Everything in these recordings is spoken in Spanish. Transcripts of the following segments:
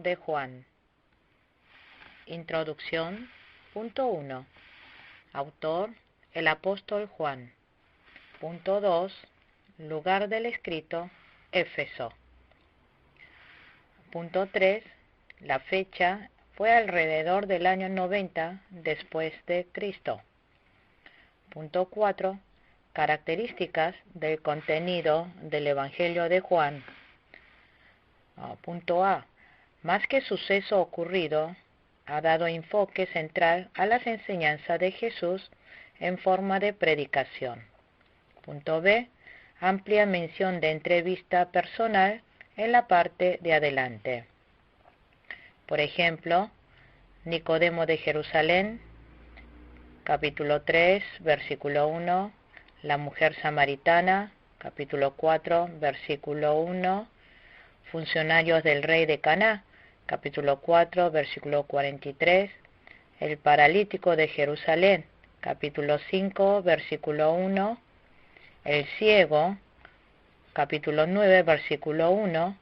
de Juan. Introducción. Punto 1. Autor, el apóstol Juan. Punto 2. Lugar del escrito, Éfeso. Punto 3. La fecha fue alrededor del año 90 después de Cristo. Punto 4. Características del contenido del Evangelio de Juan. Punto A. Más que suceso ocurrido, ha dado enfoque central a las enseñanzas de Jesús en forma de predicación. Punto B. Amplia mención de entrevista personal en la parte de adelante. Por ejemplo, Nicodemo de Jerusalén, capítulo 3, versículo 1, la mujer samaritana, capítulo 4, versículo 1, funcionarios del rey de Caná, capítulo 4, versículo 43, el paralítico de Jerusalén, capítulo 5, versículo 1, el ciego, capítulo 9, versículo 1,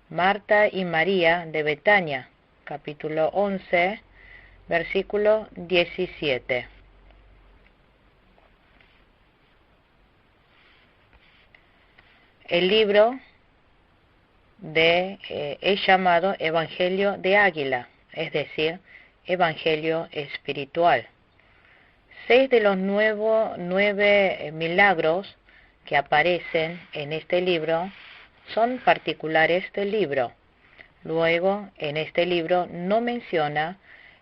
Marta y María de Betania, capítulo 11, versículo 17. El libro es llamado Evangelio de Águila, es decir, Evangelio espiritual. 6 de los 9 milagros que aparecen en este libro son particulares del libro. Luego, en este libro no menciona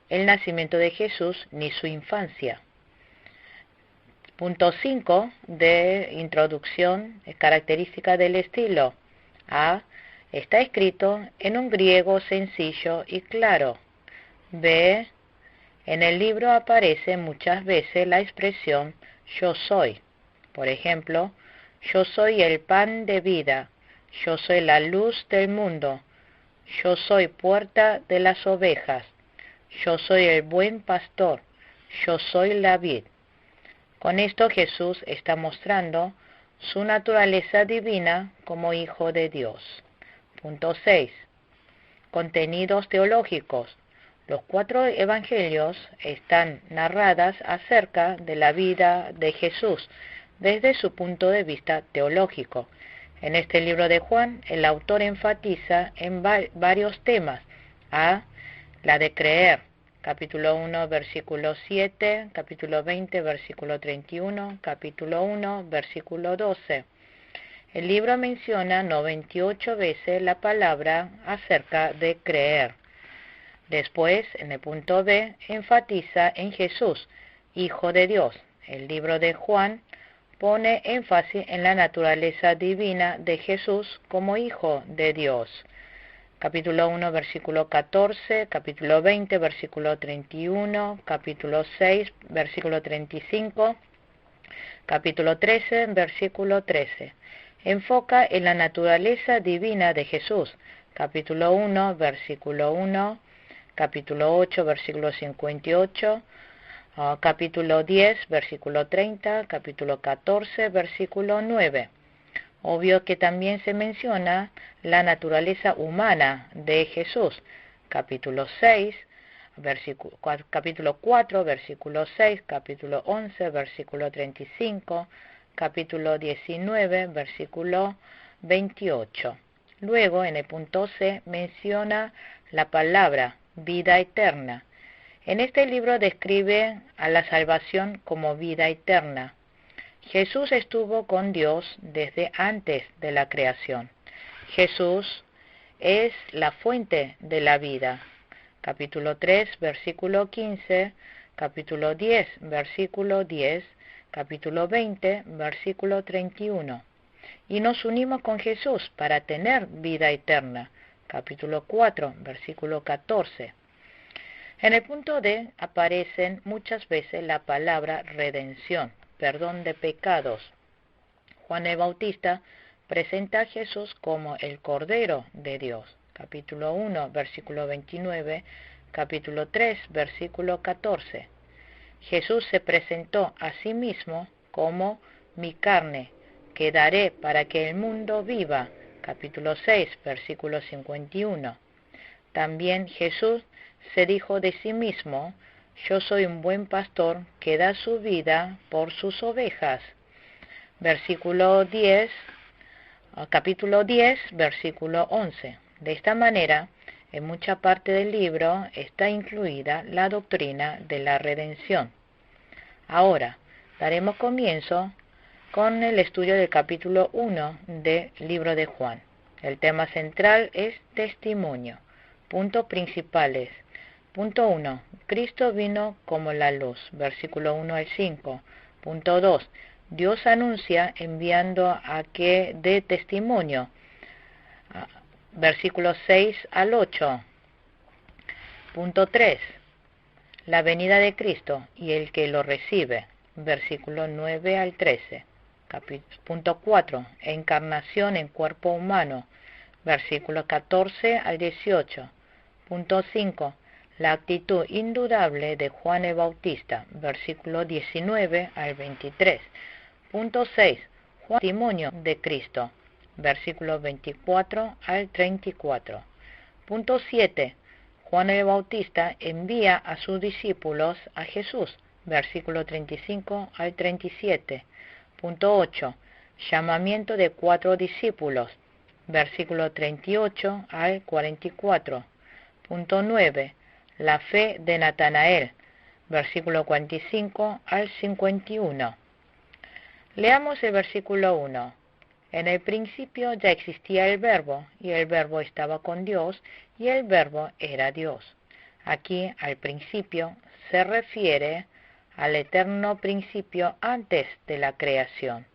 el nacimiento de Jesús ni su infancia. Punto 5 de introducción, característica del estilo. A. Está escrito en un griego sencillo y claro. B. En el libro aparece muchas veces la expresión yo soy. Por ejemplo, yo soy el pan de vida, yo soy la luz del mundo, yo soy puerta de las ovejas, yo soy el buen pastor, yo soy la vid. Con esto Jesús está mostrando su naturaleza divina como Hijo de Dios. Punto 6. Contenidos teológicos. Los 4 evangelios están narradas acerca de la vida de Jesús desde su punto de vista teológico. En este libro de Juan, el autor enfatiza en varios temas. A. La de creer. Capítulo 1, versículo 7, capítulo 20, versículo 31, capítulo 1, versículo 12. El libro menciona 98 veces la palabra acerca de creer. Después, en el punto B, enfatiza en Jesús, Hijo de Dios. El libro de Juan pone énfasis en la naturaleza divina de Jesús como Hijo de Dios. Capítulo 1, versículo 14, capítulo 20, versículo 31, capítulo 6, versículo 35, capítulo 13, versículo 13. Enfoca en la naturaleza divina de Jesús. Capítulo 1, versículo 1, capítulo 8, versículo 58, capítulo 10, versículo 30, capítulo 14, versículo 9. Obvio que también se menciona la naturaleza humana de Jesús. Capítulo 6, capítulo 4, versículo 6, capítulo 11, versículo 35, capítulo 19, versículo 28. Luego, en el punto C, menciona la palabra vida eterna. En este libro describe a la salvación como vida eterna. Jesús estuvo con Dios desde antes de la creación. Jesús es la fuente de la vida. Capítulo 3, versículo 15, capítulo 10, versículo 10, capítulo 20, versículo 31. Y nos unimos con Jesús para tener vida eterna. Capítulo 4, versículo 14. En el punto D aparecen muchas veces la palabra redención, perdón de pecados. Juan el Bautista presenta a Jesús como el Cordero de Dios. Capítulo 1, versículo 29, capítulo 3, versículo 14. Jesús se presentó a sí mismo como mi carne, que daré para que el mundo viva. Capítulo 6, versículo 51. También Jesús se dijo de sí mismo: yo soy un buen pastor que da su vida por sus ovejas. Capítulo 10, versículo 11. De esta manera, en mucha parte del libro está incluida la doctrina de la redención. Ahora, daremos comienzo con el estudio del capítulo 1 del libro de Juan. El tema central es testimonio. Puntos principales. Punto 1. Cristo vino como la luz. Versículo 1 al 5. Punto 2. Dios anuncia enviando a que dé testimonio. Versículos 6 al 8. Punto 3. La venida de Cristo y el que lo recibe. Versículos 9 al 13. Punto 4. Encarnación en cuerpo humano. Versículos 14 al 18. Punto 5. La actitud indudable de Juan el Bautista. Versículo 19 al 23. Punto 6. Juan, testimonio de Cristo. Versículos 24 al 34. Punto 7. Juan el Bautista envía a sus discípulos a Jesús. Versículo 35 al 37. Punto 8. Llamamiento de 4 discípulos. Versículo 38 al 44. Punto 9. La fe de Natanael. Versículo 45 al 51. Leamos el versículo 1. En el principio ya existía el Verbo, y el Verbo estaba con Dios, y el Verbo era Dios. Aquí, al principio, se refiere al eterno principio antes de la creación.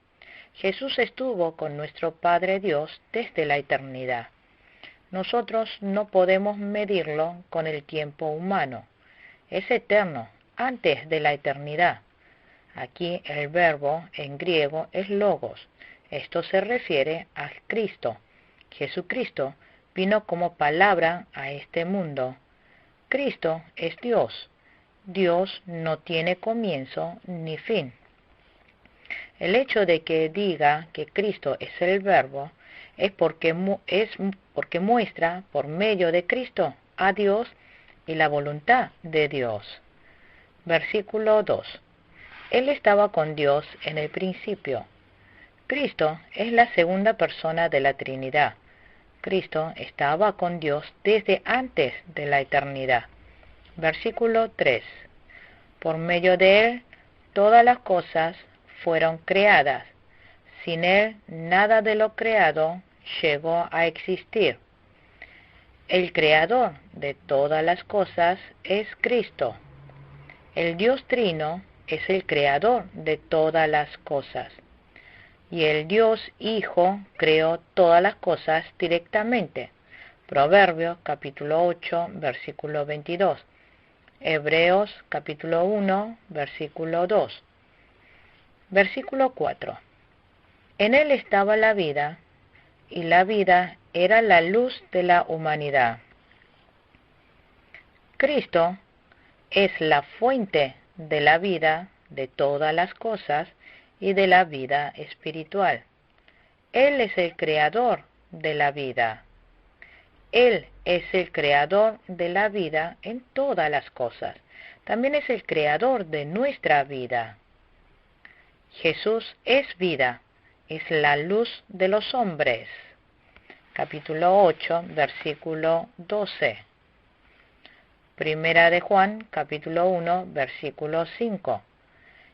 Jesús estuvo con nuestro Padre Dios desde la eternidad. Nosotros no podemos medirlo con el tiempo humano. Es eterno, antes de la eternidad. Aquí el verbo en griego es logos. Esto se refiere a Cristo. Jesucristo vino como palabra a este mundo. Cristo es Dios. Dios no tiene comienzo ni fin. El hecho de que diga que Cristo es el verbo es porque muestra por medio de Cristo a Dios y la voluntad de Dios. Versículo 2. Él estaba con Dios en el principio. Cristo es la segunda persona de la Trinidad. Cristo estaba con Dios desde antes de la eternidad. Versículo 3. Por medio de Él, todas las cosas fueron creadas. Sin Él, nada de lo creado llegó a existir. El creador de todas las cosas es Cristo. El Dios Trino es el creador de todas las cosas. Y el Dios Hijo creó todas las cosas directamente. Proverbios capítulo 8, versículo 22. Hebreos capítulo 1, versículo 2. Versículo 4. En él estaba la vida, y la vida era la luz de la humanidad. Cristo es la fuente de la vida de todas las cosas y de la vida espiritual. Él es el creador de la vida. Él es el creador de la vida en todas las cosas. También es el creador de nuestra vida. Jesús es vida, es la luz de los hombres. Capítulo 8, versículo 12. Primera de Juan, capítulo 1, versículo 5.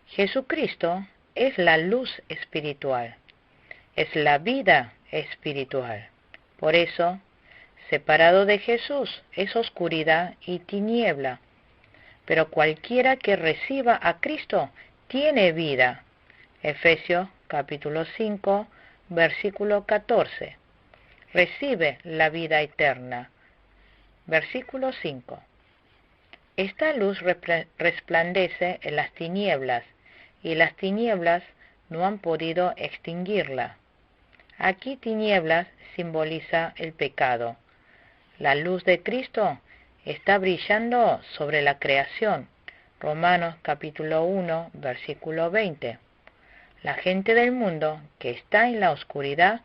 Jesucristo es la luz espiritual, es la vida espiritual. Por eso, separado de Jesús es oscuridad y tiniebla. Pero cualquiera que reciba a Cristo tiene vida. Efesios capítulo 5, versículo 14. Recibe la vida eterna. Versículo 5. Esta luz resplandece en las tinieblas, y las tinieblas no han podido extinguirla. Aquí tinieblas simboliza el pecado. La luz de Cristo está brillando sobre la creación. Romanos capítulo 1, versículo 20. La gente del mundo que está en la oscuridad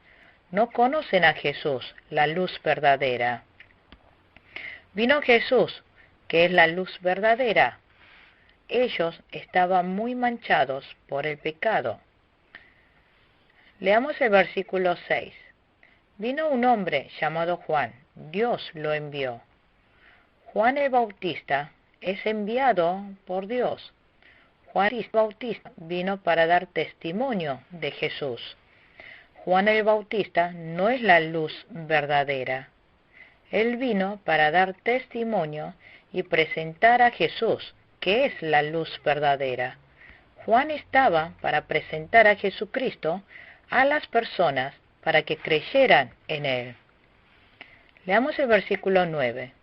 no conocen a Jesús, la luz verdadera. Vino Jesús, que es la luz verdadera. Ellos estaban muy manchados por el pecado. Leamos el versículo 6. Vino un hombre llamado Juan, Dios lo envió. Juan el Bautista es enviado por Dios. Juan el Bautista vino para dar testimonio de Jesús. Juan el Bautista no es la luz verdadera. Él vino para dar testimonio y presentar a Jesús, que es la luz verdadera. Juan estaba para presentar a Jesucristo a las personas para que creyeran en Él. Leamos el versículo 9.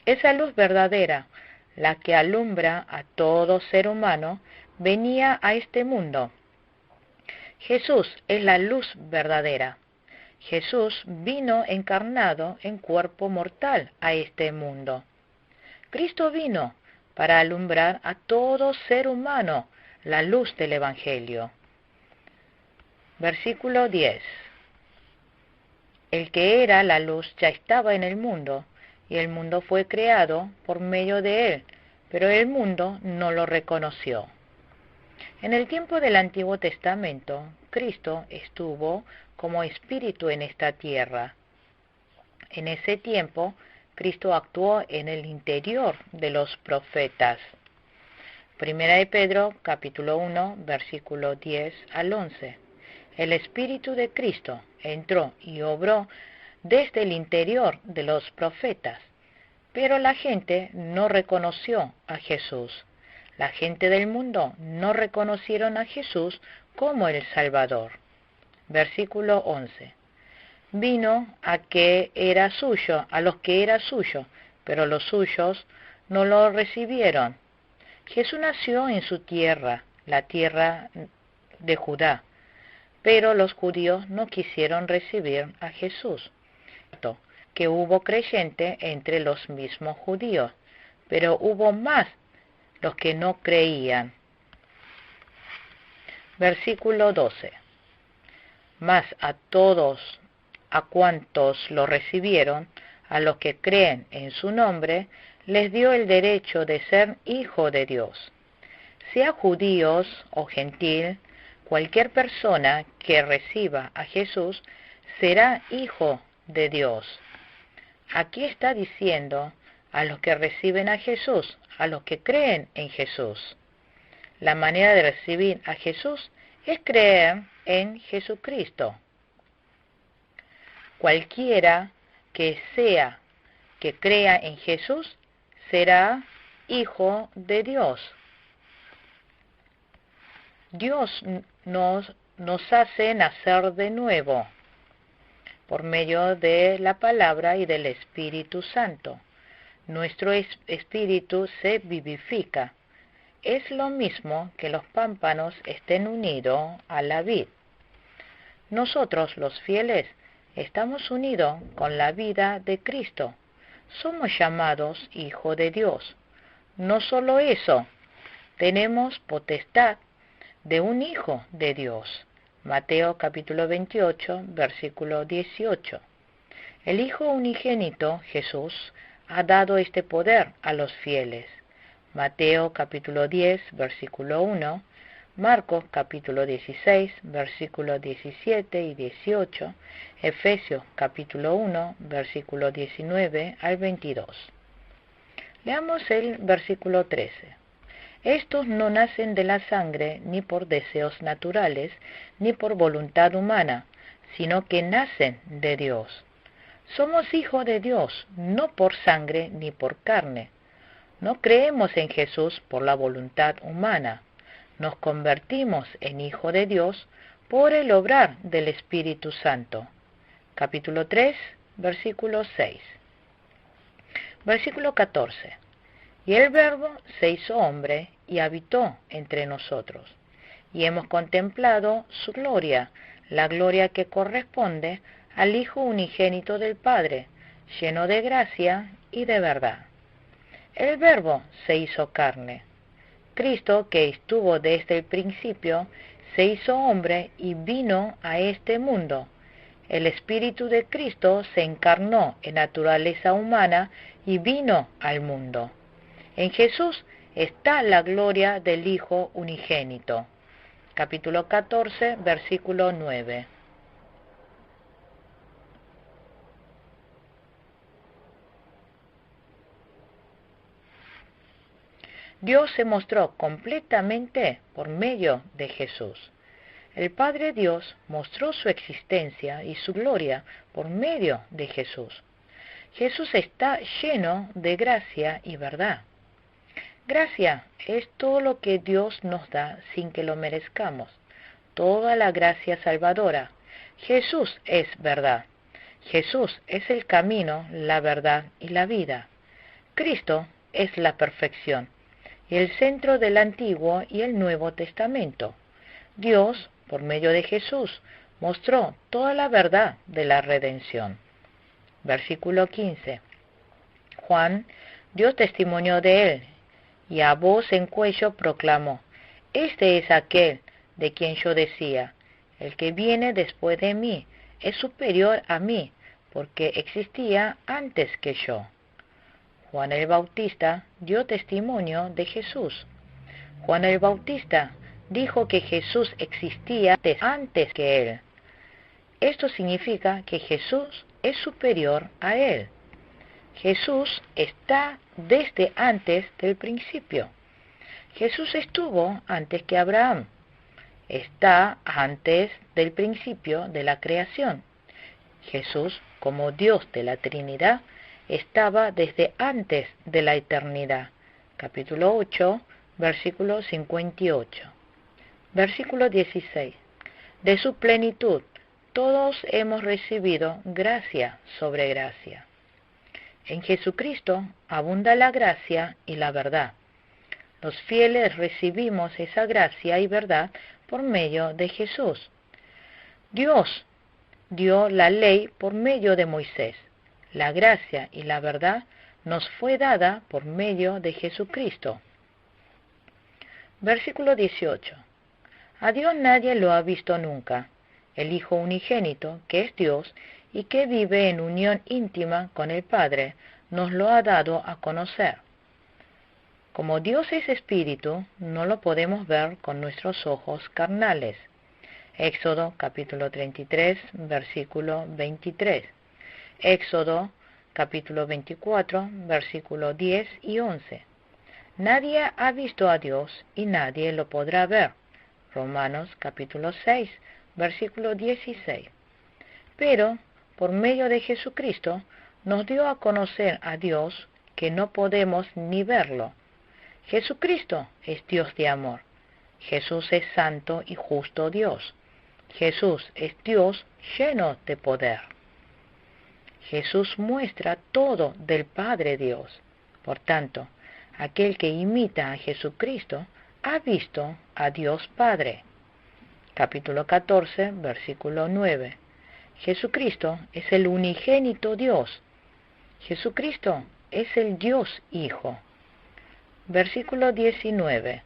Esa luz verdadera, la que alumbra a todo ser humano, venía a este mundo. Jesús es la luz verdadera. Jesús vino encarnado en cuerpo mortal a este mundo. Cristo vino para alumbrar a todo ser humano la luz del Evangelio. Versículo 10. El que era la luz ya estaba en el mundo, y el mundo fue creado por medio de él, pero el mundo no lo reconoció. En el tiempo del Antiguo Testamento, Cristo estuvo como espíritu en esta tierra. En ese tiempo, Cristo actuó en el interior de los profetas. Primera de Pedro, capítulo 1, versículo 10 al 11. El Espíritu de Cristo entró y obró desde el interior de los profetas, pero la gente no reconoció a Jesús. La gente del mundo no reconocieron a Jesús como el Salvador. Versículo 11. Vino a los que era suyo, pero los suyos no lo recibieron. Jesús nació en su tierra, la tierra de Judá, pero los judíos no quisieron recibir a Jesús. Que hubo creyente entre los mismos judíos, pero hubo más los que no creían. Versículo 12. Mas a todos, a cuantos lo recibieron, a los que creen en su nombre, les dio el derecho de ser hijo de Dios. Sea judíos o gentil, cualquier persona que reciba a Jesús será hijo de Dios. Aquí está diciendo a los que reciben a Jesús, a los que creen en Jesús. La manera de recibir a Jesús es creer en Jesucristo. Cualquiera que crea en Jesús será hijo de Dios. Dios nos hace nacer de nuevo por medio de la palabra y del Espíritu Santo. Nuestro espíritu se vivifica. Es lo mismo que los pámpanos estén unidos a la vid. Nosotros, los fieles, estamos unidos con la vida de Cristo. Somos llamados hijos de Dios. No solo eso, tenemos potestad de un hijo de Dios. Mateo capítulo 28, versículo 18. El Hijo unigénito, Jesús, ha dado este poder a los fieles. Mateo capítulo 10, versículo 1, Marcos capítulo 16, versículos 17 y 18, Efesios capítulo 1, versículo 19 al 22. Leamos el versículo 13. Estos no nacen de la sangre, ni por deseos naturales, ni por voluntad humana, sino que nacen de Dios. Somos hijos de Dios, no por sangre ni por carne. No creemos en Jesús por la voluntad humana. Nos convertimos en hijos de Dios por el obrar del Espíritu Santo. Capítulo 3, versículo 6. Versículo 14. Y el Verbo se hizo hombre y habitó entre nosotros, y hemos contemplado su gloria, la gloria que corresponde al Hijo unigénito del Padre, lleno de gracia y de verdad. El Verbo se hizo carne. Cristo, que estuvo desde el principio, se hizo hombre y vino a este mundo. El Espíritu de Cristo se encarnó en naturaleza humana y vino al mundo. En Jesús está la gloria del Hijo unigénito. Capítulo 14, versículo 9. Dios se mostró completamente por medio de Jesús. El Padre Dios mostró su existencia y su gloria por medio de Jesús. Jesús está lleno de gracia y verdad. Gracia es todo lo que Dios nos da sin que lo merezcamos. Toda la gracia salvadora. Jesús es verdad. Jesús es el camino, la verdad y la vida. Cristo es la perfección y el centro del Antiguo y el Nuevo Testamento. Dios, por medio de Jesús, mostró toda la verdad de la redención. Versículo 15. Juan dio testimonio de él, y a voz en cuello proclamó: Este es aquel de quien yo decía, el que viene después de mí es superior a mí, porque existía antes que yo. Juan el Bautista dio testimonio de Jesús. Juan el Bautista dijo que Jesús existía antes que él. Esto significa que Jesús es superior a él. Jesús está desde antes del principio. Jesús estuvo antes que Abraham. Está antes del principio de la creación. Jesús, como Dios de la Trinidad, estaba desde antes de la eternidad. Capítulo 8, versículo 58. Versículo 16. De su plenitud, todos hemos recibido gracia sobre gracia. En Jesucristo abunda la gracia y la verdad. Los fieles recibimos esa gracia y verdad por medio de Jesús. Dios dio la ley por medio de Moisés. La gracia y la verdad nos fue dada por medio de Jesucristo. Versículo 18. A Dios nadie lo ha visto nunca. El Hijo unigénito, que es Dios y que vive en unión íntima con el Padre, nos lo ha dado a conocer. Como Dios es espíritu, no lo podemos ver con nuestros ojos carnales. Éxodo capítulo 33, versículo 23. Éxodo capítulo 24, versículo 10 y 11. Nadie ha visto a Dios y nadie lo podrá ver. Romanos capítulo 6, versículo 16. Pero, por medio de Jesucristo, nos dio a conocer a Dios que no podemos ni verlo. Jesucristo es Dios de amor. Jesús es santo y justo Dios. Jesús es Dios lleno de poder. Jesús muestra todo del Padre Dios. Por tanto, aquel que imita a Jesucristo ha visto a Dios Padre. Capítulo 14, versículo 9. Jesucristo es el unigénito Dios. Jesucristo es el Dios Hijo. Versículo 19.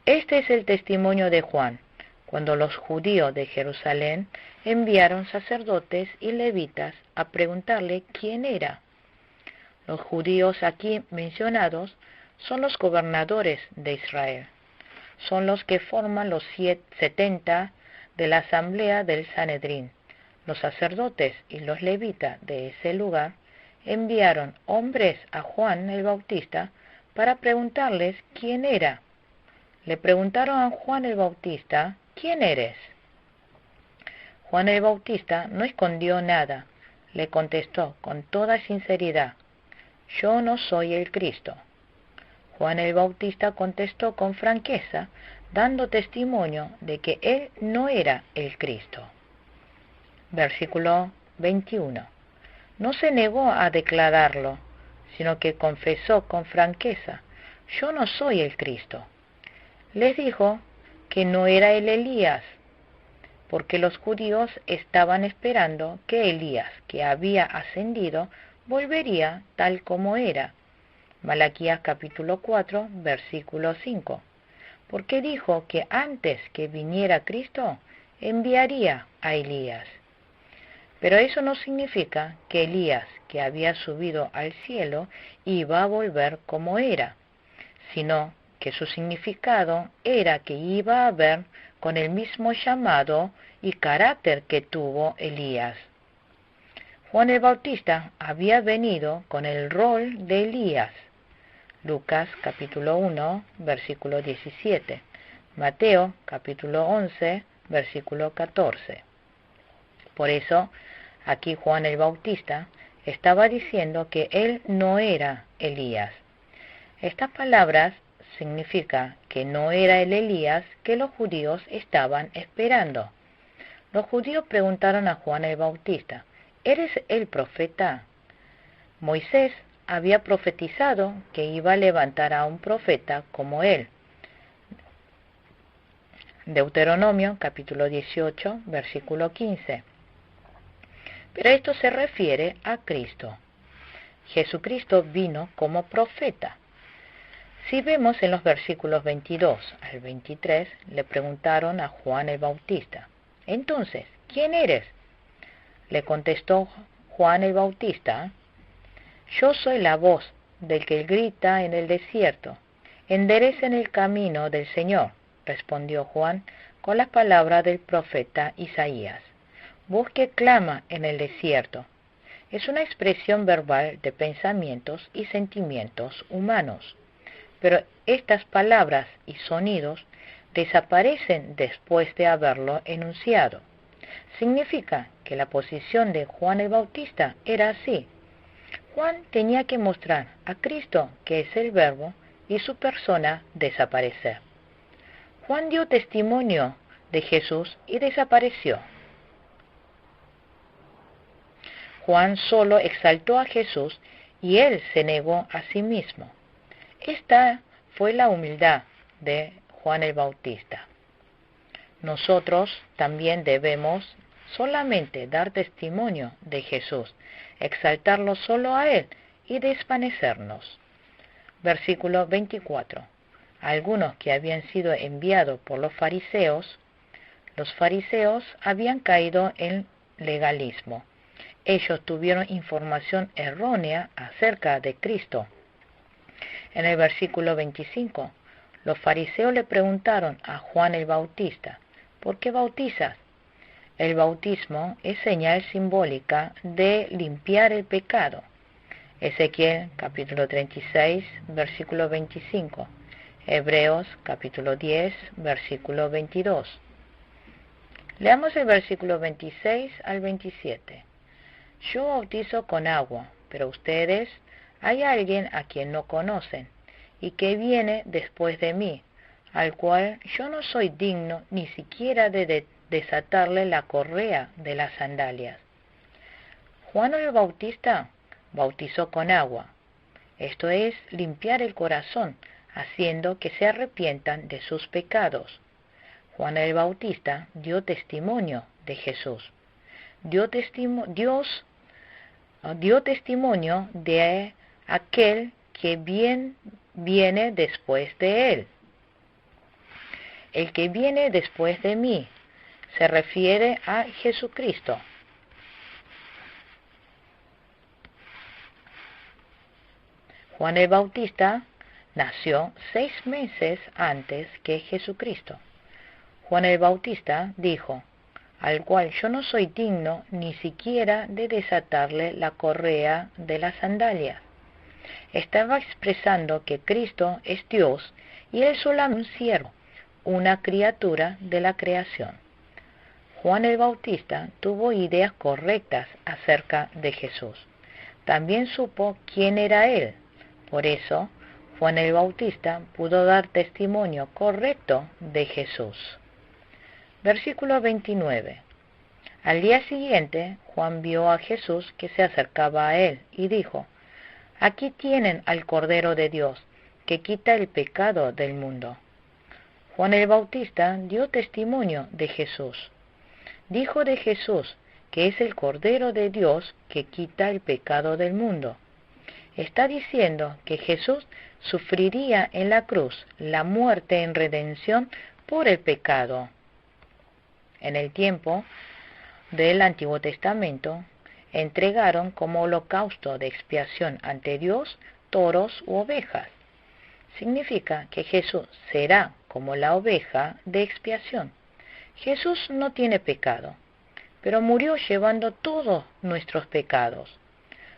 Este es el testimonio de Juan, cuando los judíos de Jerusalén enviaron sacerdotes y levitas a preguntarle quién era. Los judíos aquí mencionados son los gobernadores de Israel. Son los que forman los 70 de la asamblea del Sanedrín. Los sacerdotes y los levitas de ese lugar enviaron hombres a Juan el Bautista para preguntarles quién era. Le preguntaron a Juan el Bautista: ¿quién eres? Juan el Bautista no escondió nada. Le contestó con toda sinceridad: yo no soy el Cristo. Juan el Bautista contestó con franqueza, dando testimonio de que él no era el Cristo. Versículo 21. No se negó a declararlo, sino que confesó con franqueza: yo no soy el Cristo. Les dijo que no era el Elías, porque los judíos estaban esperando que Elías, que había ascendido, volvería tal como era. Malaquías capítulo 4, versículo 5. Porque dijo que antes que viniera Cristo, enviaría a Elías. Pero eso no significa que Elías, que había subido al cielo, iba a volver como era, sino que su significado era que iba a ver con el mismo llamado y carácter que tuvo Elías. Juan el Bautista había venido con el rol de Elías. Lucas capítulo 1, versículo 17. Mateo capítulo 11, versículo 14. Por eso, aquí Juan el Bautista estaba diciendo que él no era Elías. Estas palabras significan que no era el Elías que los judíos estaban esperando. Los judíos preguntaron a Juan el Bautista, ¿eres el profeta? Moisés había profetizado que iba a levantar a un profeta como él. Deuteronomio capítulo 18, versículo 15. Pero esto se refiere a Cristo. Jesucristo vino como profeta. Si vemos en los versículos 22 al 23, le preguntaron a Juan el Bautista, entonces, ¿quién eres? Le contestó Juan el Bautista, yo soy la voz del que grita en el desierto, enderecen el camino del Señor, respondió Juan con las palabras del profeta Isaías. Voz que clama en el desierto. Es una expresión verbal de pensamientos y sentimientos humanos. Pero estas palabras y sonidos desaparecen después de haberlo enunciado. Significa que la posición de Juan el Bautista era así. Juan tenía que mostrar a Cristo, que es el Verbo, y su persona desaparecer. Juan dio testimonio de Jesús y desapareció. Juan solo exaltó a Jesús y él se negó a sí mismo. Esta fue la humildad de Juan el Bautista. Nosotros también debemos solamente dar testimonio de Jesús, exaltarlo solo a Él y desvanecernos. Versículo 24. Algunos que habían sido enviados por los fariseos habían caído en legalismo. Ellos tuvieron información errónea acerca de Cristo. En el versículo 25, los fariseos le preguntaron a Juan el Bautista, ¿por qué bautizas? El bautismo es señal simbólica de limpiar el pecado. Ezequiel capítulo 36, versículo 25. Hebreos capítulo 10, versículo 22. Leamos el versículo 26 al 27. Yo bautizo con agua, pero ustedes, hay alguien a quien no conocen, y que viene después de mí, al cual yo no soy digno ni siquiera de desatarle la correa de las sandalias. Juan el Bautista bautizó con agua, esto es, limpiar el corazón, haciendo que se arrepientan de sus pecados. Juan el Bautista dio testimonio de Jesús. Dios dio testimonio de aquel que viene después de él. El que viene después de mí se refiere a Jesucristo. Juan el Bautista nació 6 meses antes que Jesucristo. Juan el Bautista dijo, al cual yo no soy digno ni siquiera de desatarle la correa de las sandalias. Estaba expresando que Cristo es Dios y él solamente un siervo, una criatura de la creación. Juan el Bautista tuvo ideas correctas acerca de Jesús. También supo quién era él. Por eso, Juan el Bautista pudo dar testimonio correcto de Jesús. Versículo 29. Al día siguiente, Juan vio a Jesús que se acercaba a él y dijo, aquí tienen al Cordero de Dios, que quita el pecado del mundo. Juan el Bautista dio testimonio de Jesús. Dijo de Jesús que es el Cordero de Dios que quita el pecado del mundo. Está diciendo que Jesús sufriría en la cruz la muerte en redención por el pecado. En el tiempo del Antiguo Testamento entregaron como holocausto de expiación ante Dios toros u ovejas. Significa que Jesús será como la oveja de expiación. Jesús no tiene pecado, pero murió llevando todos nuestros pecados.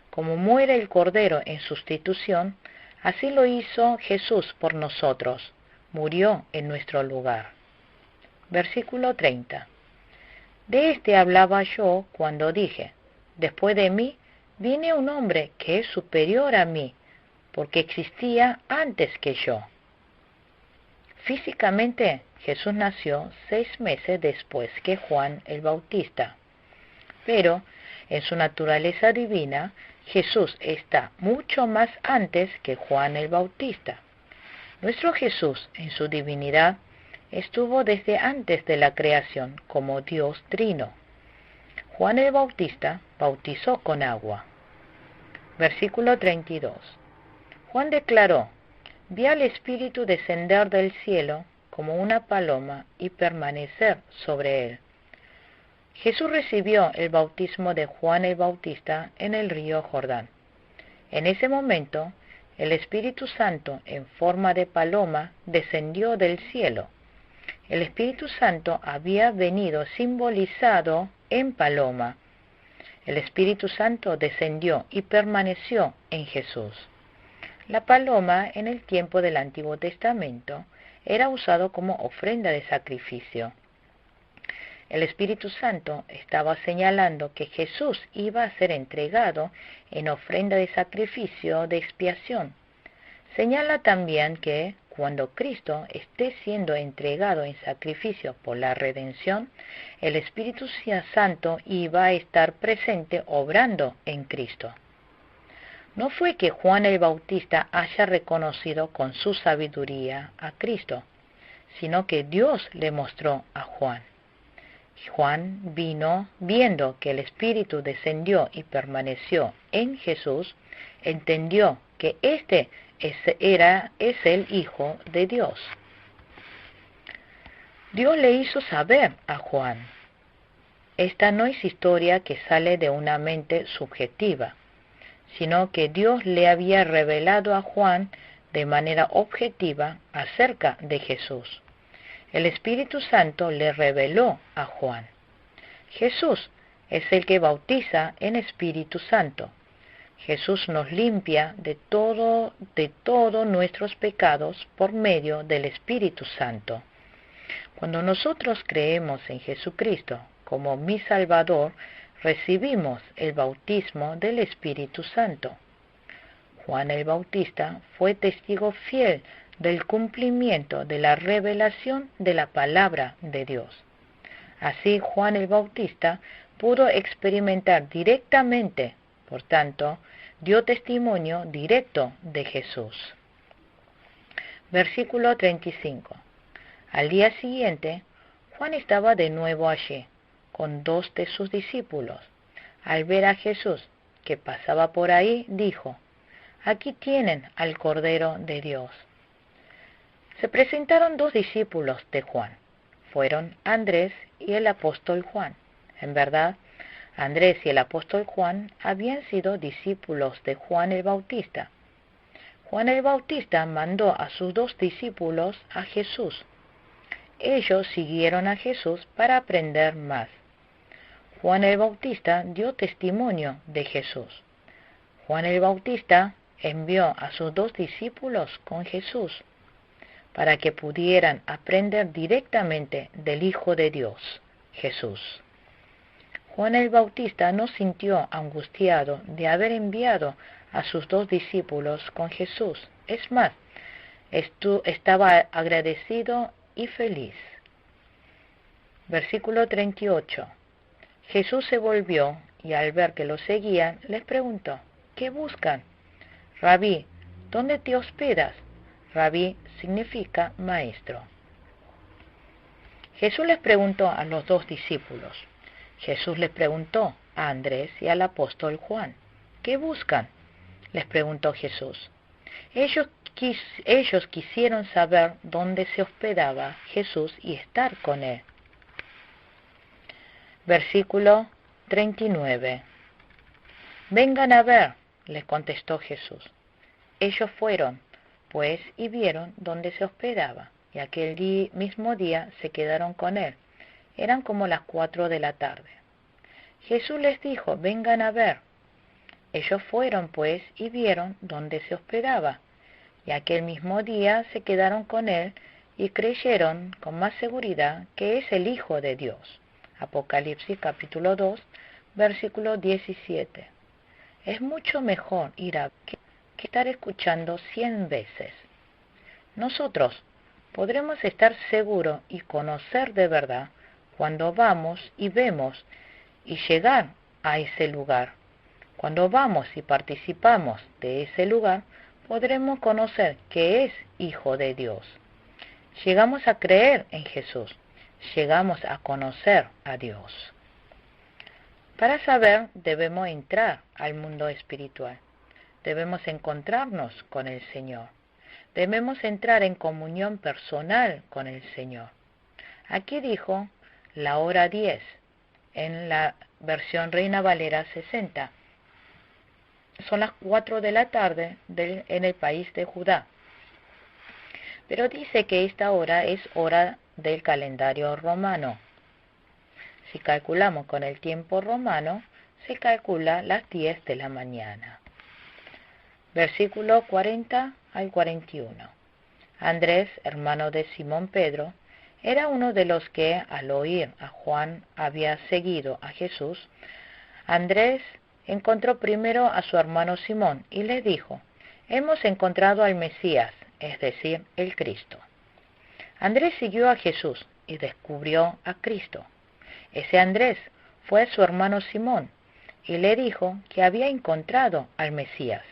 Como muere el Cordero en sustitución, así lo hizo Jesús por nosotros, murió en nuestro lugar. Versículo 30. De este hablaba yo cuando dije, después de mí viene un hombre que es superior a mí, porque existía antes que yo. Físicamente, Jesús nació 6 meses después que Juan el Bautista, pero en su naturaleza divina, Jesús está mucho más antes que Juan el Bautista. Nuestro Jesús, en su divinidad, estuvo desde antes de la creación como Dios Trino. Juan el Bautista bautizó con agua. Versículo 32. Juan declaró, vi al Espíritu descender del cielo como una paloma y permanecer sobre él. Jesús recibió el bautismo de Juan el Bautista en el río Jordán. En ese momento, el Espíritu Santo, en forma de paloma, descendió del cielo. El Espíritu Santo había venido simbolizado en paloma. El Espíritu Santo descendió y permaneció en Jesús. La paloma, en el tiempo del Antiguo Testamento, era usado como ofrenda de sacrificio. El Espíritu Santo estaba señalando que Jesús iba a ser entregado en ofrenda de sacrificio de expiación. Señala también que cuando Cristo esté siendo entregado en sacrificio por la redención, el Espíritu Santo iba a estar presente obrando en Cristo. No fue que Juan el Bautista haya reconocido con su sabiduría a Cristo, sino que Dios le mostró a Juan. Juan vino viendo que el Espíritu descendió y permaneció en Jesús, entendió que este es el Hijo de Dios. Dios le hizo saber a Juan. Esta no es historia que sale de una mente subjetiva, sino que Dios le había revelado a Juan de manera objetiva acerca de Jesús. El Espíritu Santo le reveló a Juan. Jesús es el que bautiza en Espíritu Santo. Jesús nos limpia de todos nuestros pecados por medio del Espíritu Santo. Cuando nosotros creemos en Jesucristo como mi Salvador, recibimos el bautismo del Espíritu Santo. Juan el Bautista fue testigo fiel del cumplimiento de la revelación de la palabra de Dios. Así Juan el Bautista pudo experimentar directamente, por tanto, dio testimonio directo de Jesús. Versículo 35. Al día siguiente, Juan estaba de nuevo allí, con 2 de sus discípulos. Al ver a Jesús, que pasaba por ahí, dijo, aquí tienen al Cordero de Dios. Se presentaron 2 discípulos de Juan. Fueron Andrés y el apóstol Juan. En verdad, Andrés y el apóstol Juan habían sido discípulos de Juan el Bautista. Juan el Bautista mandó a sus 2 discípulos a Jesús. Ellos siguieron a Jesús para aprender más. Juan el Bautista dio testimonio de Jesús. Juan el Bautista envió a sus 2 discípulos con Jesús para que pudieran aprender directamente del Hijo de Dios, Jesús. Juan el Bautista no sintió angustiado de haber enviado a sus 2 discípulos con Jesús. Es más, estaba agradecido y feliz. Versículo 38. Jesús se volvió y al ver que lo seguían, les preguntó, ¿qué buscan? Rabí, ¿dónde te hospedas? Rabí significa maestro. Jesús les preguntó a los 2 discípulos. Jesús les preguntó a Andrés y al apóstol Juan, ¿qué buscan? Les preguntó Jesús. Ellos quisieron saber dónde se hospedaba Jesús y estar con él. Versículo 39. Vengan a ver, les contestó Jesús. Ellos fueron, pues, y vieron dónde se hospedaba, y aquel mismo día se quedaron con él. Eran como las 4 de la tarde. Jesús les dijo, vengan a ver. Ellos fueron, pues, y vieron dónde se hospedaba, y aquel mismo día se quedaron con él y creyeron con más seguridad que es el Hijo de Dios. Apocalipsis capítulo 2, versículo 17. Es mucho mejor ir a que estar escuchando 100 veces. Nosotros podremos estar seguros y conocer de verdad cuando vamos y vemos y llegar a ese lugar. Cuando vamos y participamos de ese lugar, podremos conocer que es Hijo de Dios. Llegamos a creer en Jesús, llegamos a conocer a Dios. Para saber, debemos entrar al mundo espiritual. Debemos encontrarnos con el Señor. Debemos entrar en comunión personal con el Señor. Aquí dijo la hora 10, en la versión Reina Valera 60. Son las 4 de la tarde en el país de Judá. Pero dice que esta hora es hora del calendario romano. Si calculamos con el tiempo romano, se calcula las 10 de la mañana. Versículo 40 al 41. Andrés, hermano de Simón Pedro, era uno de los que, al oír a Juan, había seguido a Jesús. Andrés encontró primero a su hermano Simón y le dijo, hemos encontrado al Mesías, es decir, el Cristo. Andrés siguió a Jesús y descubrió a Cristo. Ese Andrés fue a su hermano Simón y le dijo que había encontrado al Mesías.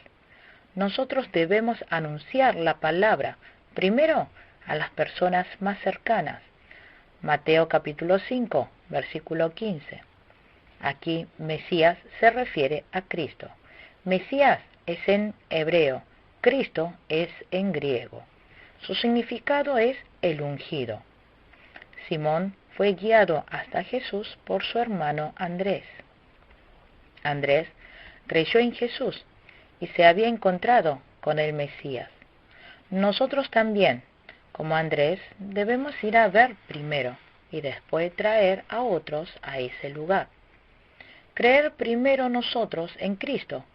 Nosotros debemos anunciar la palabra primero a las personas más cercanas. Mateo capítulo 5, versículo 15. Aquí Mesías se refiere a Cristo. Mesías es en hebreo, Cristo es en griego. Su significado es el ungido. Simón fue guiado hasta Jesús por su hermano Andrés. Andrés creyó en Jesús y se había encontrado con el Mesías. Nosotros también, como Andrés, debemos ir a ver primero y después traer a otros a ese lugar. Creer primero nosotros en Cristo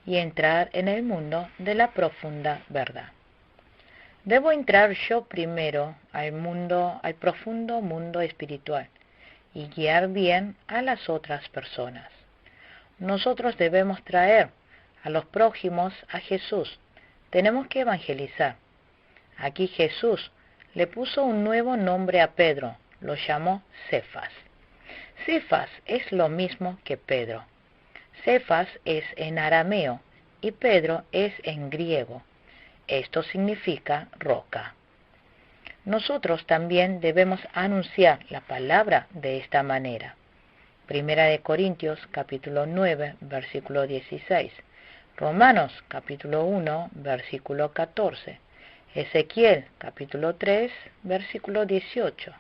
y entrar en el mundo de la profunda verdad. Debo entrar yo primero al profundo mundo espiritual y guiar bien a las otras personas. Nosotros debemos traer a los prójimos a Jesús. Tenemos que evangelizar. Aquí Jesús le puso un nuevo nombre a Pedro, lo llamó Cefas. Cefas es lo mismo que Pedro. Cefas es en arameo y Pedro es en griego. Esto significa roca. Nosotros también debemos anunciar la palabra de esta manera. Primera de Corintios capítulo 9, versículo 16. Romanos capítulo 1, versículo 14. Ezequiel capítulo 3, versículo 18.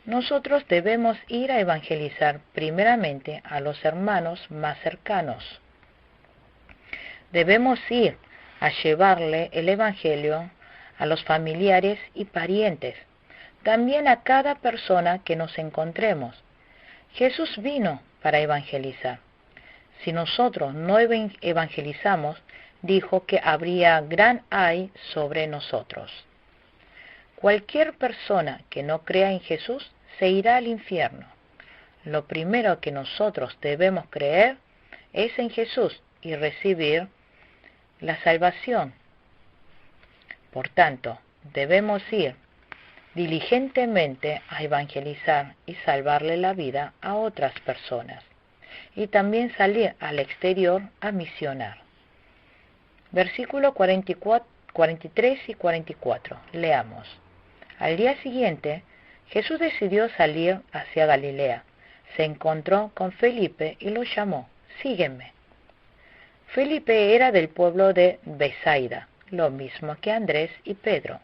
Nosotros debemos ir a evangelizar primeramente a los hermanos más cercanos. Debemos ir a llevarle el evangelio a los familiares y parientes, también a cada persona que nos encontremos. Jesús vino para evangelizar. Si nosotros no evangelizamos, dijo que habría gran ay sobre nosotros. Cualquier persona que no crea en Jesús se irá al infierno. Lo primero que nosotros debemos creer es en Jesús y recibir la salvación. Por tanto, debemos ir diligentemente a evangelizar y salvarle la vida a otras personas, y también salir al exterior a misionar. Versículo 43 y 44. Leamos. Al día siguiente, Jesús decidió salir hacia Galilea. Se encontró con Felipe y lo llamó. Sígueme. Felipe era del pueblo de Besaida, lo mismo que Andrés y Pedro.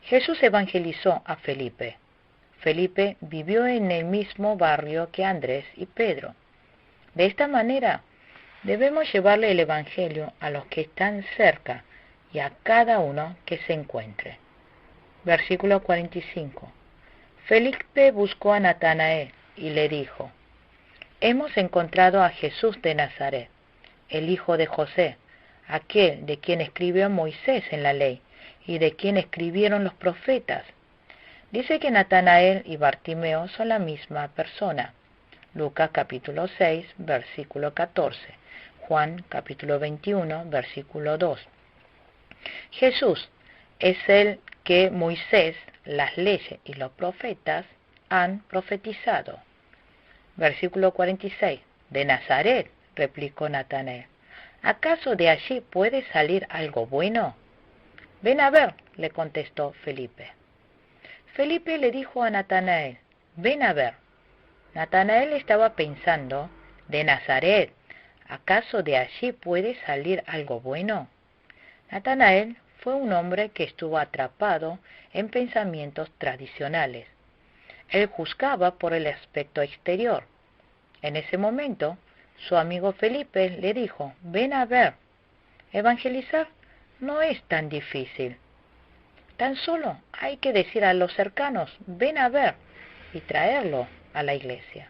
Jesús evangelizó a Felipe. Felipe vivió en el mismo barrio que Andrés y Pedro. De esta manera, debemos llevarle el Evangelio a los que están cerca y a cada uno que se encuentre. Versículo 45. Felipe buscó a Natanael y le dijo: Hemos encontrado a Jesús de Nazaret, el hijo de José, aquel de quien escribió Moisés en la ley y de quien escribieron los profetas. Dice que Natanael y Bartimeo son la misma persona. Lucas capítulo 6, versículo 14. Juan capítulo 21, versículo 2. Jesús es el que Moisés, las leyes y los profetas han profetizado. Versículo 46. De Nazaret, replicó Natanael. ¿Acaso de allí puede salir algo bueno? Ven a ver, le contestó Felipe. Felipe le dijo a Natanael: ven a ver. Natanael estaba pensando: ¿de Nazaret? ¿Acaso de allí puede salir algo bueno? Natanael fue un hombre que estuvo atrapado en pensamientos tradicionales. Él juzgaba por el aspecto exterior. En ese momento, su amigo Felipe le dijo: ven a ver. Evangelizar no es tan difícil. Tan solo hay que decir a los cercanos: ven a ver, y traerlo a la iglesia.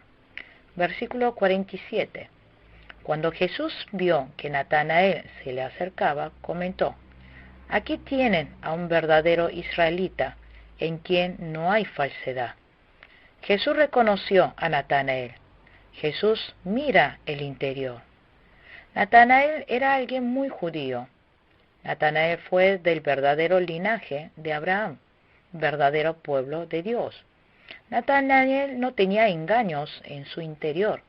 Versículo 47. Cuando Jesús vio que Natanael se le acercaba, comentó: aquí tienen a un verdadero israelita, en quien no hay falsedad. Jesús reconoció a Natanael. Jesús mira el interior. Natanael era alguien muy judío. Natanael fue del verdadero linaje de Abraham, verdadero pueblo de Dios. Natanael no tenía engaños en su interior.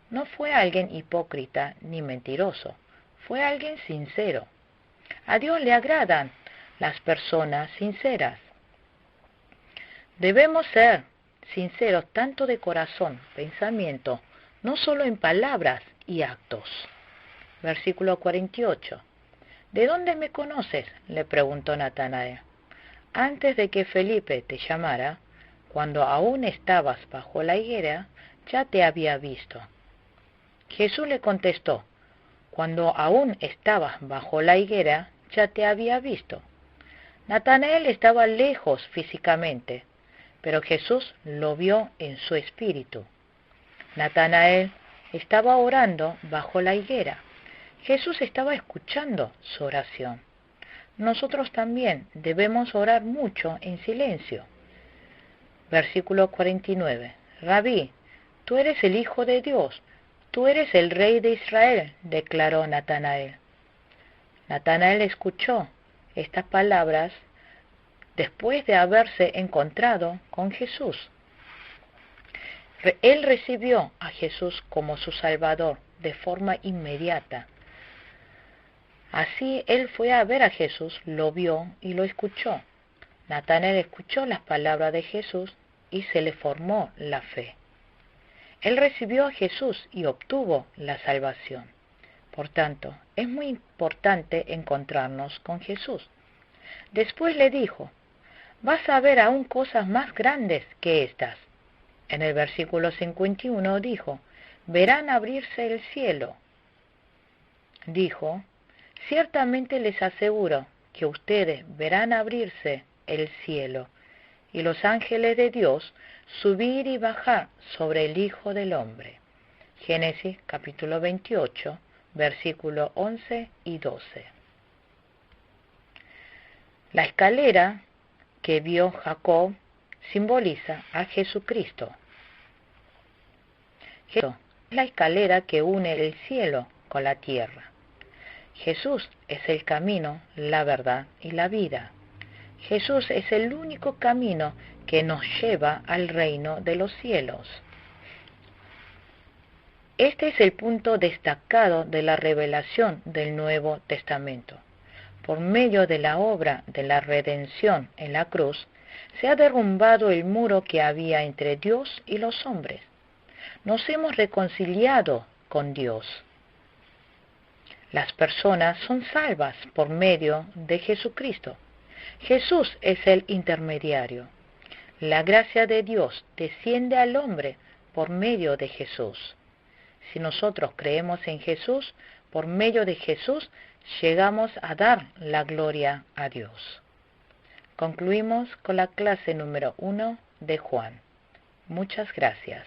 No fue alguien hipócrita ni mentiroso. Fue alguien sincero. A Dios le agradan las personas sinceras. Debemos ser sinceros tanto de corazón, pensamiento, no solo en palabras y actos. Versículo 48. ¿De dónde me conoces?, le preguntó Natanael. Antes de que Felipe te llamara, cuando aún estabas bajo la higuera, ya te había visto. Jesús le contestó: cuando aún estabas bajo la higuera, ya te había visto. Natanael estaba lejos físicamente, pero Jesús lo vio en su espíritu. Natanael estaba orando bajo la higuera. Jesús estaba escuchando su oración. Nosotros también debemos orar mucho en silencio. Versículo 49. Rabí, tú eres el Hijo de Dios, tú eres el Rey de Israel, declaró Natanael. Natanael escuchó estas palabras después de haberse encontrado con Jesús. Él recibió a Jesús como su Salvador de forma inmediata. Así él fue a ver a Jesús, lo vio y lo escuchó. Natanael escuchó las palabras de Jesús y se le formó la fe. Él recibió a Jesús y obtuvo la salvación. Por tanto, es muy importante encontrarnos con Jesús. Después le dijo: vas a ver aún cosas más grandes que estas. En el versículo 51 dijo: verán abrirse el cielo. Dijo: ciertamente les aseguro que ustedes verán abrirse el cielo y los ángeles de Dios subir y bajar sobre el Hijo del Hombre. Génesis capítulo 28, versículos 11 y 12. La escalera que vio Jacob simboliza a Jesucristo. Jesús es la escalera que une el cielo con la tierra. Jesús es el camino, la verdad y la vida. Jesús es el único camino que nos lleva al reino de los cielos. Este es el punto destacado de la revelación del Nuevo Testamento. Por medio de la obra de la redención en la cruz, se ha derrumbado el muro que había entre Dios y los hombres. Nos hemos reconciliado con Dios. Las personas son salvas por medio de Jesucristo. Jesús es el intermediario. La gracia de Dios desciende al hombre por medio de Jesús. Si nosotros creemos en Jesús, por medio de Jesús llegamos a dar la gloria a Dios. Concluimos con la clase número 1 de Juan. Muchas gracias.